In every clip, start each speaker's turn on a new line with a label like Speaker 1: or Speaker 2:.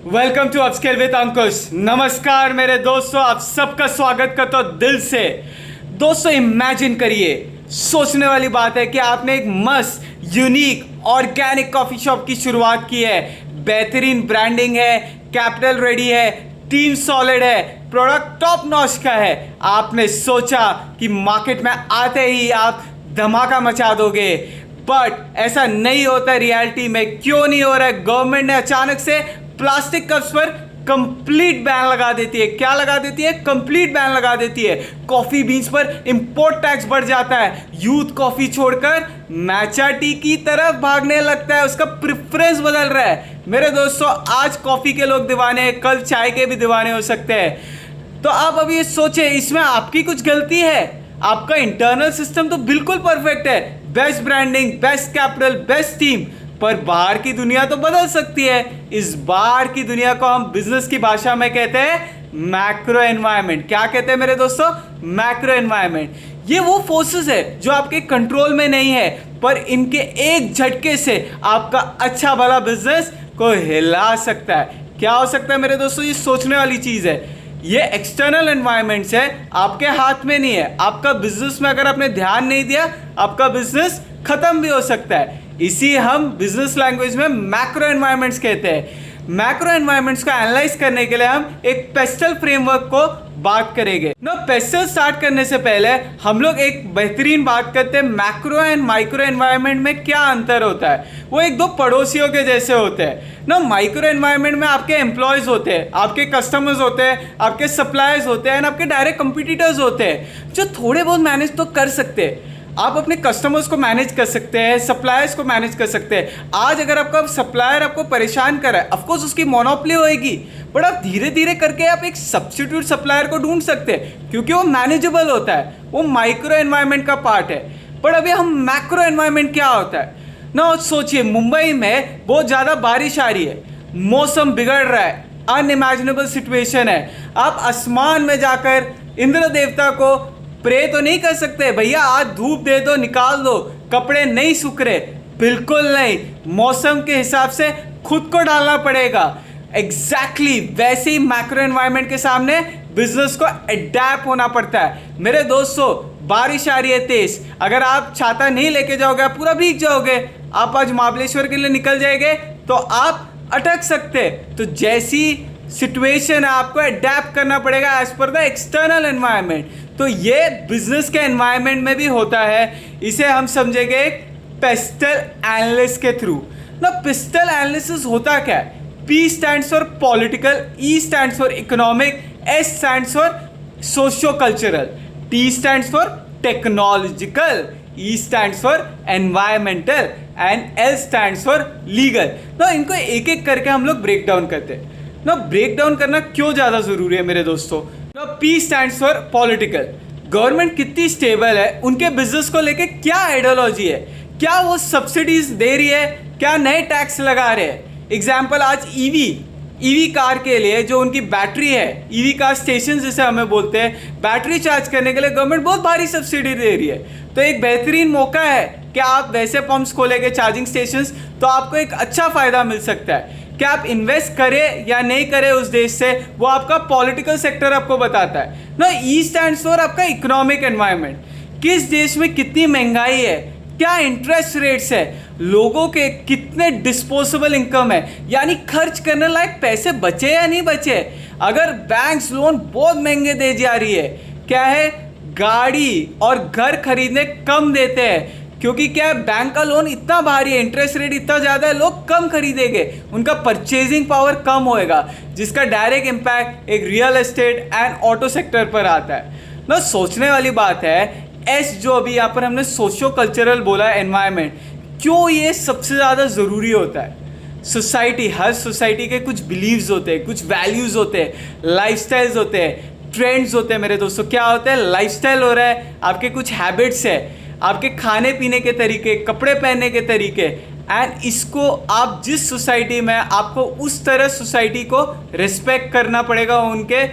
Speaker 1: Welcome to upscale with अंकुश। नमस्कार मेरे दोस्तों, आप सबका स्वागत करता हूं दिल से। दोस्तों इमेजिन करिए, सोचने वाली बात है कि आपने एक मस्त यूनिक ऑर्गेनिक कॉफ़ी शॉप की शुरुआत की है। बेहतरीन ब्रांडिंग है, कैपिटल रेडी है, टीम सॉलिड है, प्रोडक्ट टॉप नॉच का है। आपने सोचा कि मार्केट में आते ही आप धमाका मचा दोगे, बट ऐसा नहीं होता रियलिटी में। क्यों नहीं हो रहा है? गवर्नमेंट ने अचानक से प्लास्टिक कप्स पर कंप्लीट बैन लगा देती है। क्या लगा देती है? कंप्लीट बैन लगा देती है। कॉफी बीन्स पर इंपोर्ट टैक्स बढ़ जाता है। यूथ कॉफी छोड़कर मैचा टी की तरफ भागने लगता है, उसका प्रेफरेंस बदल रहा है। मेरे दोस्तों, आज कॉफी के लोग दीवाने हैं, कल चाय के भी दीवाने हो सकते हैं। तो आप अभी सोचे, इसमें आपकी कुछ गलती है? आपका इंटरनल सिस्टम तो बिल्कुल परफेक्ट है, best branding, best capital, best team, पर बाहर की दुनिया तो बदल सकती है। इस बाहर की दुनिया को हम बिजनेस की भाषा में कहते हैं मैक्रो एनवायरनमेंट। क्या कहते हैं मेरे दोस्तों? Macro environment. ये वो फोर्सेस है जो आपके कंट्रोल में नहीं है, पर इनके एक झटके से आपका अच्छा भला बिजनेस को हिला सकता है। क्या हो सकता है मेरे दोस्तों? ये सोचने वाली चीज है। ये एक्सटर्नल एनवायरनमेंट्स है, आपके हाथ में नहीं है। आपका बिजनेस में अगर आपने ध्यान नहीं दिया, आपका बिजनेस खत्म भी हो सकता है। इसी हम बिजनेस लैंग्वेज में मैक्रो एनवायरनमेंट्स कहते हैं। मैक्रो एनवायरनमेंट्स को एनालाइज करने के लिए हम एक पेस्टल फ्रेमवर्क को बात करेंगे। पेस्टल स्टार्ट करने से पहले हम लोग एक बेहतरीन बात करते हैं, मैक्रो एंड माइक्रो एनवायरनमेंट में क्या अंतर होता है। वो एक दो पड़ोसियों के जैसे होते हैं। माइक्रो एनवायरनमेंट में आपके एम्प्लॉयज होते हैं, आपके कस्टमर्स होते हैं, आपके सप्लायर्स होते हैं, आपके डायरेक्ट कंपटीटर्स होते हैं, जो थोड़े बहुत मैनेज तो कर सकते हैं। आप अपने कस्टमर्स को मैनेज कर सकते हैं, सप्लायर्स को मैनेज कर सकते हैं। आज अगर आपका सप्लायर आपको परेशान कर रहा है, ऑफकोर्स उसकी मोनोपोली होएगी, बट आप धीरे धीरे करके आप एक सब्स्टिट्यूट सप्लायर को ढूंढ सकते हैं, क्योंकि वो मैनेजेबल होता है, वो माइक्रो एनवायरनमेंट का पार्ट है। बट अभी हम मैक्रो एनवायरनमेंट क्या होता है ना, सोचिए मुंबई में बहुत ज़्यादा बारिश आ रही है, मौसम बिगड़ रहा है, अनइमेजिनेबल सिचुएशन है। आप आसमान में जाकर इंद्र देवता को प्रे तो नहीं कर सकते, भैया आज धूप दे दो, निकाल दो, कपड़े नहीं सूख रहे। बिल्कुल नहीं, मौसम के हिसाब से खुद को डालना पड़ेगा। एग्जैक्टली वैसे ही मैक्रो एनवायरनमेंट के सामने बिजनेस को अडेप्ट होना पड़ता है। मेरे दोस्तों, बारिश आ रही है तेज, अगर आप छाता नहीं लेके जाओगे आप पूरा भीग जाओगे। आप आज महाबलेश्वर के लिए निकल जाएंगे तो आप अटक सकते। तो जैसी सिचुएशन है, आपको अडेप्ट करना पड़ेगा as per the external environment. तो ये बिजनेस के एनवायरनमेंट में भी होता है। इसे हम समझेंगे पेस्टल एनालिसिस के थ्रू। पेस्टल एनालिसिस होता क्या है? P stands for political, E stands for economic, S stands for socio-cultural, T stands for technological, E stands for environmental and L stands for legal। इनको एक एक करके हम लोग ब्रेक डाउन करते हैं। ब्रेक डाउन करना क्यों ज़्यादा ज़रूरी है मेरे दोस्तों? P stands for political, government कितनी स्टेबल है, उनके बिजनेस को लेके क्या आइडियोलॉजी है, क्या वो सब्सिडीज दे रही है, क्या नए टैक्स लगा रहे हैं। एग्जाम्पल, आज ईवी कार के लिए जो उनकी बैटरी है, ईवी कार स्टेशन जिसे हमें बोलते हैं, बैटरी चार्ज करने के लिए गवर्नमेंट बहुत भारी सब्सिडी दे रही है। तो एक बेहतरीन मौका है कि आप वैसे पंप्स खोलेंगे, चार्जिंग स्टेशंस, तो आपको एक अच्छा फ़ायदा मिल सकता है। क्या आप इन्वेस्ट करें या नहीं करें उस देश से, वो आपका पॉलिटिकल सेक्टर आपको बताता है। ई स्टैंड्स फॉर आपका इकोनॉमिक एनवायरनमेंट, किस देश में कितनी महंगाई है, क्या इंटरेस्ट रेट्स है, लोगों के कितने डिस्पोजेबल इनकम है, यानी खर्च करने लायक पैसे बचे या नहीं बचे। अगर बैंक्स लोन बहुत महंगे दे जा रही है, क्या है, गाड़ी और घर खरीदने कम देते हैं, क्योंकि क्या है, बैंक का लोन इतना भारी है, इंटरेस्ट रेट इतना ज़्यादा है, लोग कम खरीदेंगे, उनका परचेजिंग पावर कम होएगा, जिसका डायरेक्ट इम्पैक्ट एक real estate and auto sector पर आता है। सोचने वाली बात है, एस जो अभी यहाँ पर हमने सोशियो कल्चरल बोला एनवायरनमेंट, क्यों ये सबसे ज़्यादा ज़रूरी होता है? सोसाइटी, हर सोसाइटी के कुछ बिलीव्स होते हैं, कुछ वैल्यूज़ होते हैं, लाइफस्टाइल्स होते हैं, ट्रेंड्स होते हैं। मेरे दोस्तों, क्या होता है? लाइफस्टाइल हो रहा है, आपके कुछ हैबिट्स है, आपके खाने पीने के तरीके, कपड़े पहनने के तरीके, एंड इसको आप जिस सोसाइटी में, आपको उस तरह सोसाइटी को रिस्पेक्ट करना पड़ेगा, उनके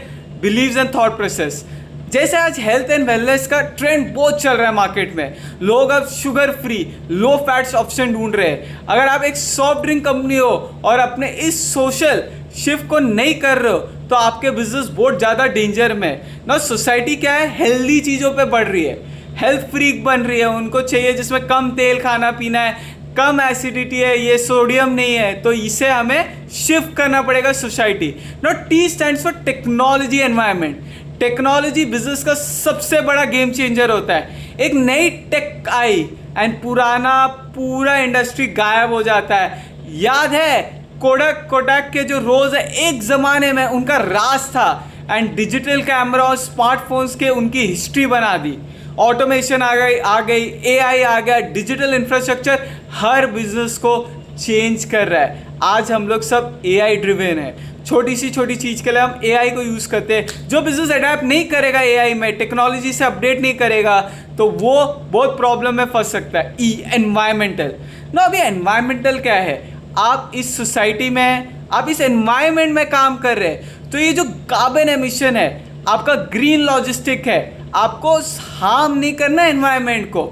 Speaker 1: बिलीव्स एंड थॉट प्रोसेस। जैसे आज हेल्थ एंड वेलनेस का ट्रेंड बहुत चल रहा है मार्केट में, लोग अब शुगर फ्री, लो फैट्स ऑप्शन ढूंढ रहे हैं। अगर आप एक सॉफ्ट ड्रिंक कंपनी हो और अपने इस सोशल शिफ्ट को नहीं कर रहे हो तो आपके बिजनेस बहुत ज़्यादा डेंजर में है ना। सोसाइटी क्या है, हेल्दी चीज़ों पे बढ़ रही है, हेल्थ फ्रीक बन रही है, उनको चाहिए जिसमें कम तेल खाना पीना है, कम एसिडिटी है, ये सोडियम नहीं है, तो इसे हमें शिफ्ट करना पड़ेगा society. No, T stands for technology environment. Technology business का सबसे बड़ा गेम चेंजर होता है। एक नई टेक आई एंड पूरा इंडस्ट्री गायब हो जाता है। याद है कोडक के जो रोज है, एक ज़माने में उनका राज था एंड डिजिटल कैमरा और स्मार्टफोन्स के उनकी हिस्ट्री बना दी। ऑटोमेशन आ गई, एआई आ गया, डिजिटल इंफ्रास्ट्रक्चर हर बिजनेस को चेंज कर रहा है। आज हम लोग सब एआई ड्रिवन है। छोटी चीज़ के लिए हम एआई को यूज़ करते हैं। जो बिजनेस अडेप्ट नहीं करेगा एआई में, टेक्नोलॉजी से अपडेट नहीं करेगा, तो वो बहुत प्रॉब्लम में फंस सकता है। एनवायरमेंटल ना, अभी एनवायरमेंटल क्या है, आप इस सोसाइटी में, आप इस एनवायरमेंट में काम कर रहे हैं, तो ये जो कार्बन एमिशन है, आपका ग्रीन लॉजिस्टिक है, आपको हार्म नहीं करना है एनवायरमेंट को।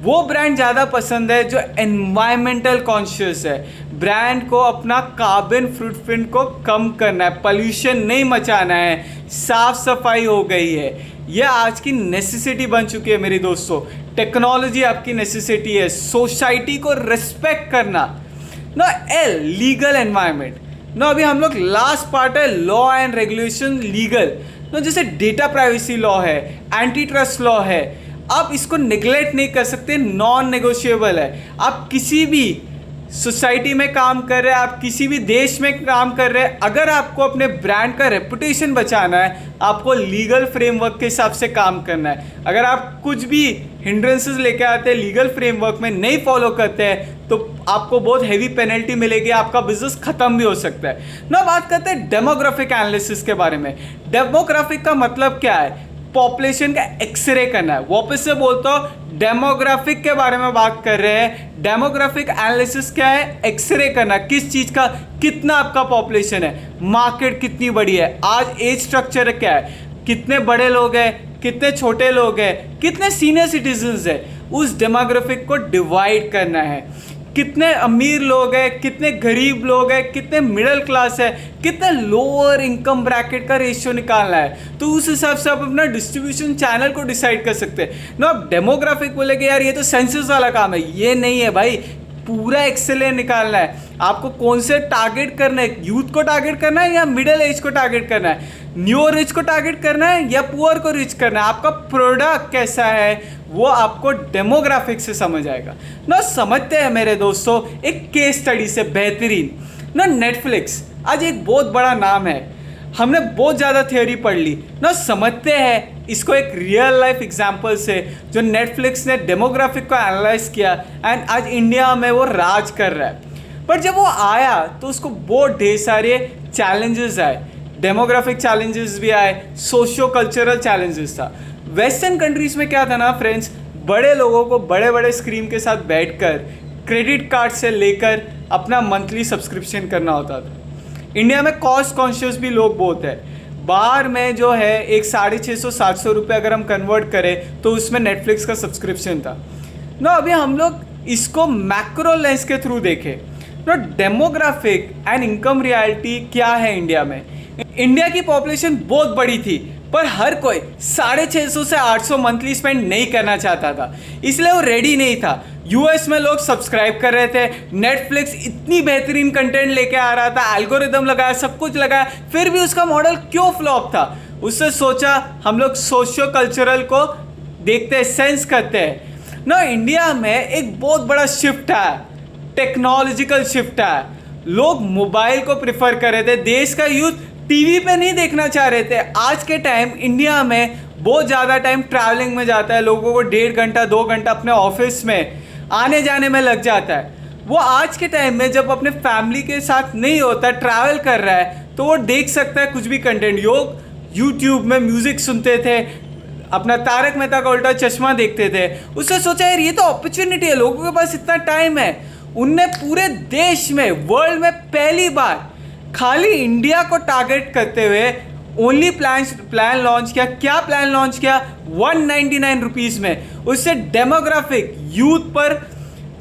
Speaker 1: वो ब्रांड ज़्यादा पसंद है जो एनवायरमेंटल कॉन्शियस है। ब्रांड को अपना कार्बन फुटप्रिंट को कम करना है, पोल्यूशन नहीं मचाना है, साफ सफाई हो गई है। यह आज की नेसेसिटी बन चुकी है मेरे दोस्तों। टेक्नोलॉजी आपकी नेसेसिटी है, सोसाइटी को रिस्पेक्ट करना ना। एल, लीगल एनवायरनमेंट ना। अभी हम लोग लास्ट पार्ट है लॉ एंड रेगुलेशन लीगल ना। जैसे डेटा प्राइवेसी लॉ है, एंटी ट्रस्ट लॉ है, आप इसको निगलेक्ट नहीं कर सकते, नॉन नेगोशिएबल है। आप किसी भी सोसाइटी में काम कर रहे हैं, आप किसी भी देश में काम कर रहे हैं, अगर आपको अपने ब्रांड का रेपुटेशन बचाना है, आपको लीगल फ्रेमवर्क के हिसाब से काम करना है। अगर आप कुछ भी हिंड्रेंसेस लेके आते हैं, लीगल फ्रेमवर्क में नहीं फॉलो करते हैं, तो आपको बहुत हैवी पेनल्टी मिलेगी, आपका बिजनेस खत्म भी हो सकता है ना। बात करते हैं डेमोग्राफिक एनालिसिस के बारे में। डेमोग्राफिक का मतलब क्या है? पॉपुलेशन का एक्सरे करना है। वापस से बोलता हूँ, डेमोग्राफिक के बारे में बात कर रहे हैं। डेमोग्राफिक एनालिसिस क्या है? एक्सरे करना, किस चीज़ का, कितना आपका पॉपुलेशन है, मार्केट कितनी बड़ी है, आज एज स्ट्रक्चर क्या है, कितने बड़े लोग हैं, कितने छोटे लोग हैं, कितने सीनियर सिटीजन्स हैं, उस डेमोग्राफिक को डिवाइड करना है। कितने अमीर लोग हैं, कितने गरीब लोग हैं, कितने मिडिल क्लास है, कितने लोअर इनकम ब्रैकेट का रेशियो निकालना है। तो उस हिसाब से आप अपना डिस्ट्रीब्यूशन चैनल को डिसाइड कर सकते हैं ना। आप डेमोग्राफिक बोलेगे यार ये तो सेंसस वाला काम है, ये नहीं है भाई। पूरा एक्सेल निकालना है आपको, कौन से टारगेट करना है, यूथ को टारगेट करना है या मिडिल एज को टारगेट करना है, न्यू रिच को टारगेट करना है या पुअर को रिच करना है, आपका प्रोडक्ट कैसा है, वो आपको डेमोग्राफिक से समझ आएगा ना। समझते हैं मेरे दोस्तों एक केस स्टडी से बेहतरीन ना। नेटफ्लिक्स आज एक बहुत बड़ा नाम है, हमने बहुत ज़्यादा थ्योरी पढ़ ली ना। समझते हैं इसको एक रियल लाइफ एग्जांपल से, जो नेटफ्लिक्स ने डेमोग्राफिक को एनालाइज किया एंड आज इंडिया में वो राज कर रहा है। पर जब वो आया तो उसको बहुत ढेर सारे चैलेंजेस आए, डेमोग्राफिक चैलेंजेस भी आए, सोशियो कल्चरल चैलेंजेस था। वेस्टर्न कंट्रीज़ में क्या था ना फ्रेंड्स, बड़े लोगों को बड़े बड़े स्क्रीन के साथ बैठकर क्रेडिट कार्ड से लेकर अपना मंथली सब्सक्रिप्शन करना होता था। इंडिया में कॉस्ट कॉन्शियस भी लोग बहुत है। बाहर में जो है एक 650-700 रुपये अगर हम कन्वर्ट करें तो उसमें नेटफ्लिक्स का सब्सक्रिप्शन था ना। अभी हम लोग इसको मैक्रो लेंस के थ्रू देखें ना, डेमोग्राफिक एंड इनकम रियलिटी क्या है इंडिया में। इंडिया की पॉपुलेशन बहुत बड़ी थी, पर हर कोई 650 से 800 मंथली स्पेंड नहीं करना चाहता था, इसलिए वो रेडी नहीं था। यूएस में लोग सब्सक्राइब कर रहे थे, नेटफ्लिक्स इतनी बेहतरीन कंटेंट लेके आ रहा था, एल्गोरिदम लगाया, सब कुछ लगाया, फिर भी उसका मॉडल क्यों फ्लॉप था। उससे सोचा हम लोग सोशियो कल्चरल को देखते हैं, सेंस करते हैं ना। इंडिया में एक बहुत बड़ा शिफ्ट है, टेक्नोलॉजिकल शिफ्ट है। लोग मोबाइल को प्रिफर कर रहे थे, देश का यूथ टीवी पे नहीं देखना चाह रहे थे। आज के टाइम इंडिया में बहुत ज़्यादा टाइम ट्रैवलिंग में जाता है, लोगों को 1.5 घंटा 2 घंटा अपने ऑफिस में आने जाने में लग जाता है। वो आज के टाइम में जब अपने फैमिली के साथ नहीं होता, ट्रैवल कर रहा है, तो वो देख सकता है कुछ भी कंटेंट। यूट्यूब में म्यूज़िक सुनते थे, अपना तारक मेहता का उल्टा चश्मा देखते थे। उससे सोचा यार ये तो अपॉर्चुनिटी है, लोगों के पास इतना टाइम है। उनने पूरे देश में, वर्ल्ड में पहली बार खाली इंडिया को टारगेट करते हुए ओनली प्लान लॉन्च किया। क्या प्लान लॉन्च किया? 199 रुपीज़ में। उससे डेमोग्राफिक यूथ पर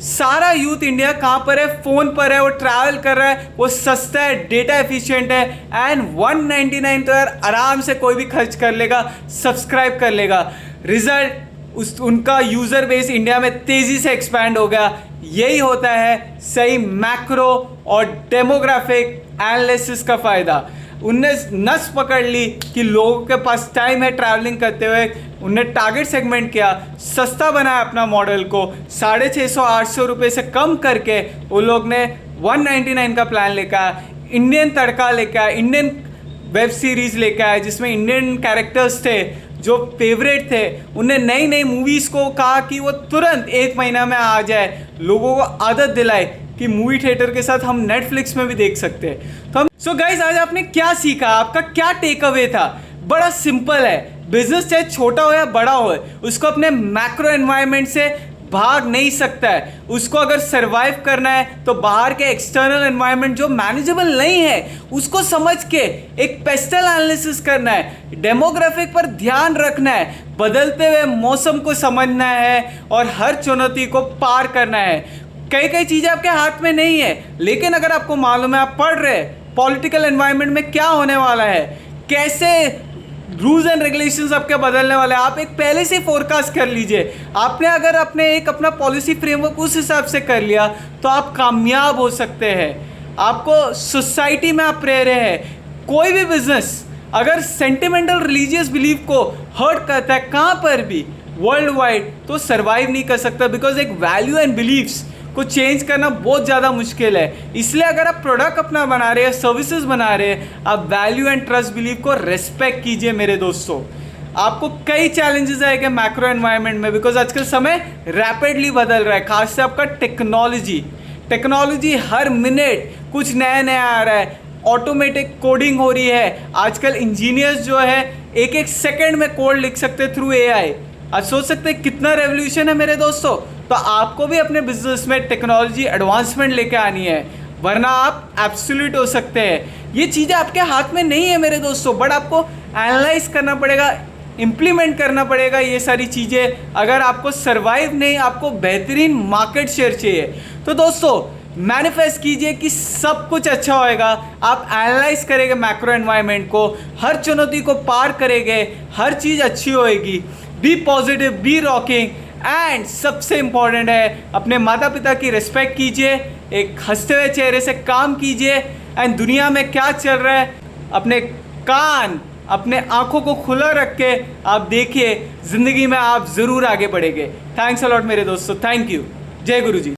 Speaker 1: सारा यूथ इंडिया कहाँ पर है, फ़ोन पर है, वो ट्रैवल कर रहा है, वो सस्ता है, डेटा एफिशिएंट है एंड 199 तो यार आराम से कोई भी खर्च कर लेगा, सब्सक्राइब कर लेगा। रिजल्ट उनका यूज़र बेस इंडिया में तेज़ी से एक्सपैंड हो गया। यही होता है सही मैक्रो और डेमोग्राफिक एनालिसिस का फ़ायदा। उनने नस पकड़ ली कि लोगों के पास टाइम है ट्रैवलिंग करते हुए, उनने टारगेट सेगमेंट किया, सस्ता बनाया अपना मॉडल को, 650-800 रुपये से कम करके वो लोग ने 199 का प्लान लेकर आया, इंडियन तड़का लेकर आया, इंडियन वेब सीरीज़ लेकर आया जिसमें इंडियन कैरेक्टर्स थे जो फेवरेट थे। उनने नई नई मूवीज़ को कहा कि वो तुरंत 1 महीना में आ जाए, लोगों को आदत दिलाए कि मूवी थिएटर के साथ हम नेटफ्लिक्स में भी देख सकते हैं। तो हम गाइस आज आपने क्या सीखा, आपका क्या टेक अवे था? बड़ा सिंपल है, बिजनेस चाहे छोटा हो या बड़ा हो, उसको अपने मैक्रो एनवायरनमेंट से भाग नहीं सकता है। उसको अगर सरवाइव करना है तो बाहर के एक्सटर्नल एनवायरनमेंट जो मैनेजेबल नहीं है उसको समझ के एक पेस्टल एनालिसिस करना है, डेमोग्राफिक पर ध्यान रखना है, बदलते हुए मौसम को समझना है और हर चुनौती को पार करना है। कई कई चीज़ें आपके हाथ में नहीं है, लेकिन अगर आपको मालूम है, आप पढ़ रहे पॉलिटिकल एनवायरनमेंट में क्या होने वाला है, कैसे रूल्स एंड रेगुलेशंस आपके बदलने वाले हैं, आप एक पहले से फोरकास्ट कर लीजिए। आपने अगर अपना पॉलिसी फ्रेमवर्क उस हिसाब से कर लिया तो आप कामयाब हो सकते हैं। आपको सोसाइटी में आप रह रहे हैं, कोई भी बिजनेस अगर सेंटिमेंटल रिलीजियस बिलीफ को हर्ट करता है कहाँ पर भी वर्ल्ड वाइड तो सर्वाइव नहीं कर सकता, बिकॉज एक वैल्यू एंड बिलीव्स को चेंज करना बहुत ज़्यादा मुश्किल है। इसलिए अगर आप प्रोडक्ट अपना बना रहे हैं, सर्विसेज बना रहे हैं, आप वैल्यू एंड ट्रस्ट बिलीव को रेस्पेक्ट कीजिए मेरे दोस्तों। आपको कई चैलेंजेस आएंगे मैक्रो एनवायरनमेंट में, बिकॉज आजकल समय रैपिडली बदल रहा है, खास से आपका टेक्नोलॉजी हर मिनट कुछ नया नया आ रहा है, ऑटोमेटिक कोडिंग हो रही है। आजकल इंजीनियर्स जो है एक एक सेकेंड में कोड लिख सकते हैं थ्रू AI। आप सोच सकते हैं कितना रेवोल्यूशन है मेरे दोस्तों। तो आपको भी अपने बिजनेस में टेक्नोलॉजी एडवांसमेंट लेके आनी है, वरना आप एब्सोल्यूट हो सकते हैं। ये चीज़ें आपके हाथ में नहीं है मेरे दोस्तों, बट आपको एनालाइज करना पड़ेगा, इम्प्लीमेंट करना पड़ेगा ये सारी चीज़ें। अगर आपको सर्वाइव नहीं, आपको बेहतरीन मार्केट शेयर चाहिए, तो दोस्तों मैनिफेस्ट कीजिए कि सब कुछ अच्छा होएगा। आप एनालाइज करेंगे मैक्रो एनवायरनमेंट को, हर चुनौती को पार करेंगे, हर चीज़ अच्छी होएगी। Be positive, be rocking and सबसे इम्पॉर्टेंट है अपने माता पिता की रिस्पेक्ट कीजिए, एक हंसते हुए चेहरे से काम कीजिए एंड दुनिया में क्या चल रहा है अपने कान, अपने आंखों को खुला रख के आप देखिए, ज़िंदगी में आप ज़रूर आगे बढ़ेंगे। थैंक्स अ लॉट मेरे दोस्तों, थैंक यू, जय गुरु जी।